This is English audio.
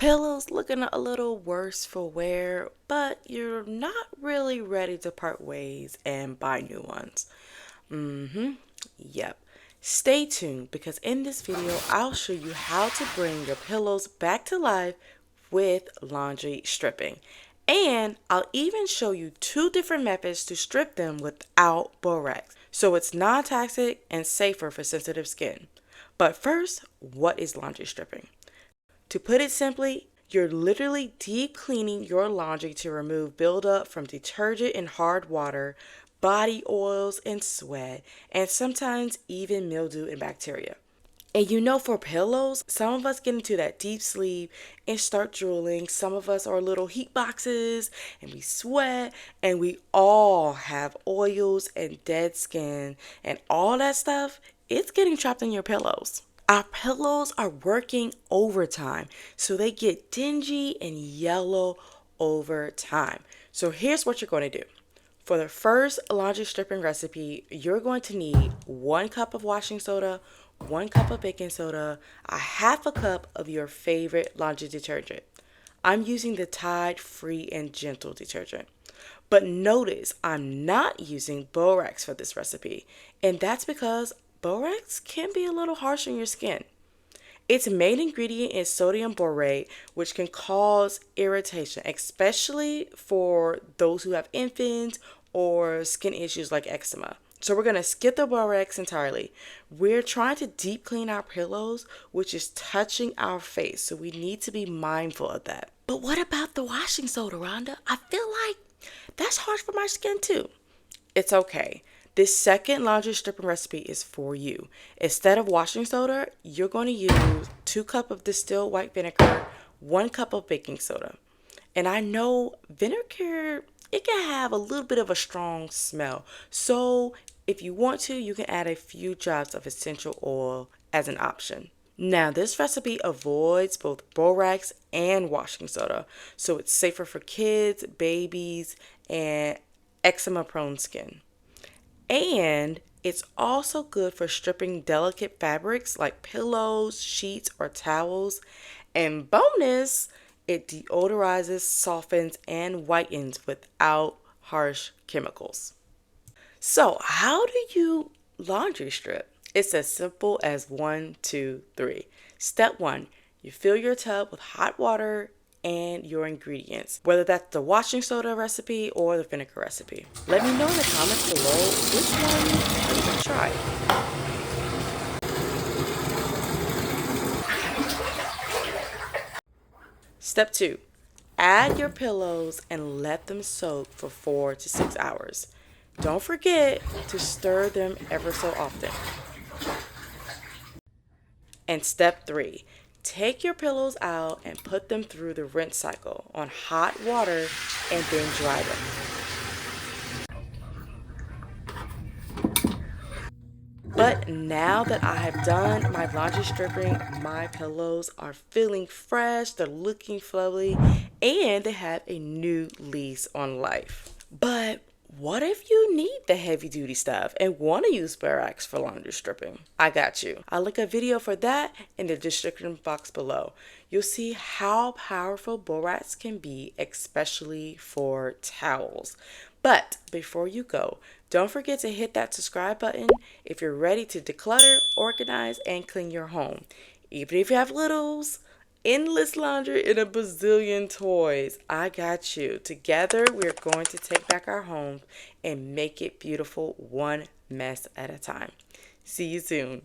Pillows looking a little worse for wear, but you're not really ready to part ways and buy new ones. Yep. Stay tuned because in this video, I'll show you how to bring your pillows back to life with laundry stripping. And I'll even show you two different methods to strip them without borax. So it's non-toxic and safer for sensitive skin. But first, what is laundry stripping? To put it simply, you're literally deep cleaning your laundry to remove buildup from detergent and hard water, body oils and sweat, and sometimes even mildew and bacteria. And for pillows, some of us get into that deep sleep and start drooling. Some of us are little heat boxes and we sweat, and we all have oils and dead skin and all that stuff. It's getting trapped in your pillows. Our pillows are working overtime, so they get dingy and yellow over time. So here's what you're going to do. For the first laundry stripping recipe, you're going to need 1 cup of washing soda, 1 cup of baking soda, a half a cup of your favorite laundry detergent. I'm using the Tide Free and Gentle detergent. But notice I'm not using borax for this recipe, and that's because borax can be a little harsh on your skin. Its main ingredient is sodium borate, which can cause irritation, especially for those who have infants or skin issues like eczema. So we're going to skip the borax entirely. We're trying to deep clean our pillows, which is touching our face, so we need to be mindful of that. But what about the washing soda, Rhonda? I feel like that's harsh for my skin too. It's okay. This second laundry stripping recipe is for you. Instead of washing soda, you're going to use 2 cups of distilled white vinegar, 1 cup of baking soda. And I know vinegar, it can have a little bit of a strong smell. So if you want to, you can add a few drops of essential oil as an option. Now, this recipe avoids both borax and washing soda, so it's safer for kids, babies, and eczema-prone skin. And it's also good for stripping delicate fabrics like pillows, sheets, or towels. And bonus, it deodorizes, softens, and whitens without harsh chemicals. So, how do you laundry strip? It's as simple as 1, 2, 3. Step 1, you fill your tub with hot water and your ingredients, whether that's the washing soda recipe or the vinegar recipe. Let me know in the comments below which one you can try. Step 2, add your pillows and let them soak for 4 to 6 hours. Don't forget to stir them ever so often. And step 3, take your pillows out and put them through the rinse cycle on hot water and then dry them. But now that I have done my laundry stripping, my pillows are feeling fresh, they're looking flowy, and they have a new lease on life. But what if you need the heavy duty stuff and want to use borax for laundry stripping? I got you. I'll link a video for that in the description box below. You'll see how powerful borax can be, especially for towels. But before you go, don't forget to hit that subscribe button if you're ready to declutter, organize, and clean your home. Even if you have littles, endless laundry, and a bazillion toys, I got you. Together, we're going to take back our home and make it beautiful, one mess at a time. See you soon.